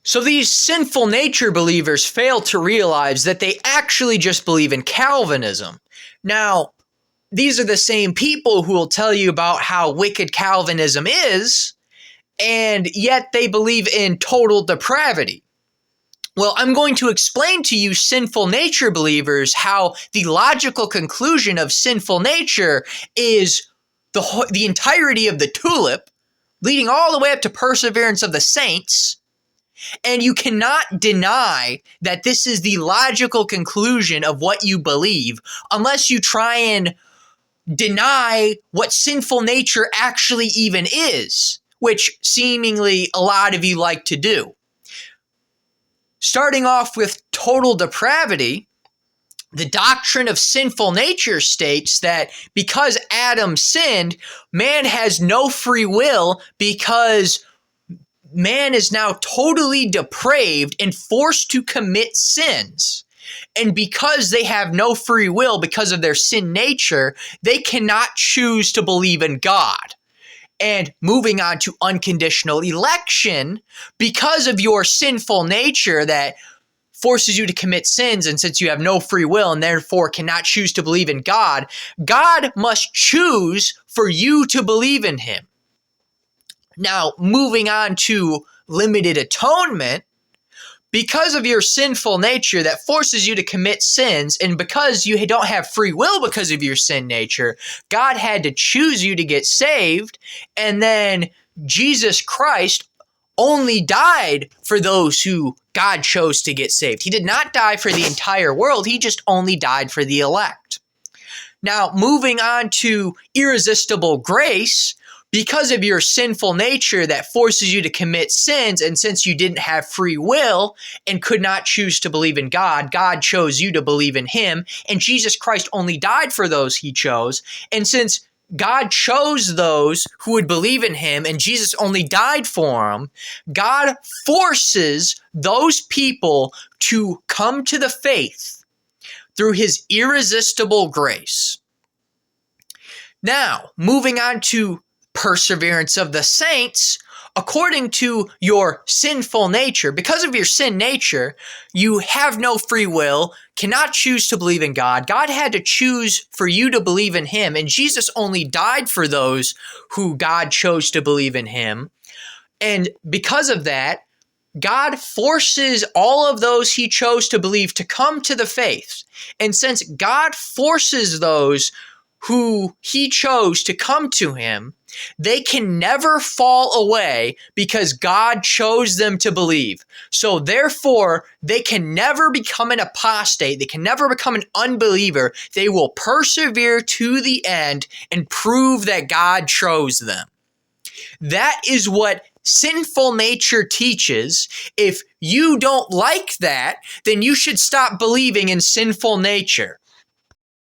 So these sinful nature believers fail to realize that they actually just believe in Calvinism. Now, these are the same people who will tell you about how wicked Calvinism is, and yet they believe in total depravity. Well, I'm going to explain to you sinful nature believers how the logical conclusion of sinful nature is the entirety of the tulip, leading all the way up to perseverance of the saints. And you cannot deny that this is the logical conclusion of what you believe unless you try and deny what sinful nature actually even is, which seemingly a lot of you like to do. Starting off with total depravity, the doctrine of sinful nature states that because Adam sinned, man has no free will because man is now totally depraved and forced to commit sins. And because they have no free will because of their sin nature, they cannot choose to believe in God. And moving on to unconditional election, because of your sinful nature that forces you to commit sins, and since you have no free will and therefore cannot choose to believe in God, God must choose for you to believe in him. Now, moving on to limited atonement, because of your sinful nature that forces you to commit sins, and because you don't have free will because of your sin nature, God had to choose you to get saved, and then Jesus Christ only died for those who God chose to get saved. He did not die for the entire world, he just only died for the elect. Now, moving on to irresistible grace, because of your sinful nature that forces you to commit sins, and since you didn't have free will and could not choose to believe in God, God chose you to believe in him, and Jesus Christ only died for those he chose. And since God chose those who would believe in him, and Jesus only died for them, God forces those people to come to the faith through his irresistible grace. Now, moving on to perseverance of the saints, according to your sinful nature, because of your sin nature, you have no free will, cannot choose to believe in God. God had to choose for you to believe in him, and Jesus only died for those who God chose to believe in him. And because of that, God forces all of those he chose to believe to come to the faith. And since God forces those who he chose to come to him, they can never fall away because God chose them to believe. So therefore, they can never become an apostate. They can never become an unbeliever. They will persevere to the end and prove that God chose them. That is what sinful nature teaches. If you don't like that, then you should stop believing in sinful nature.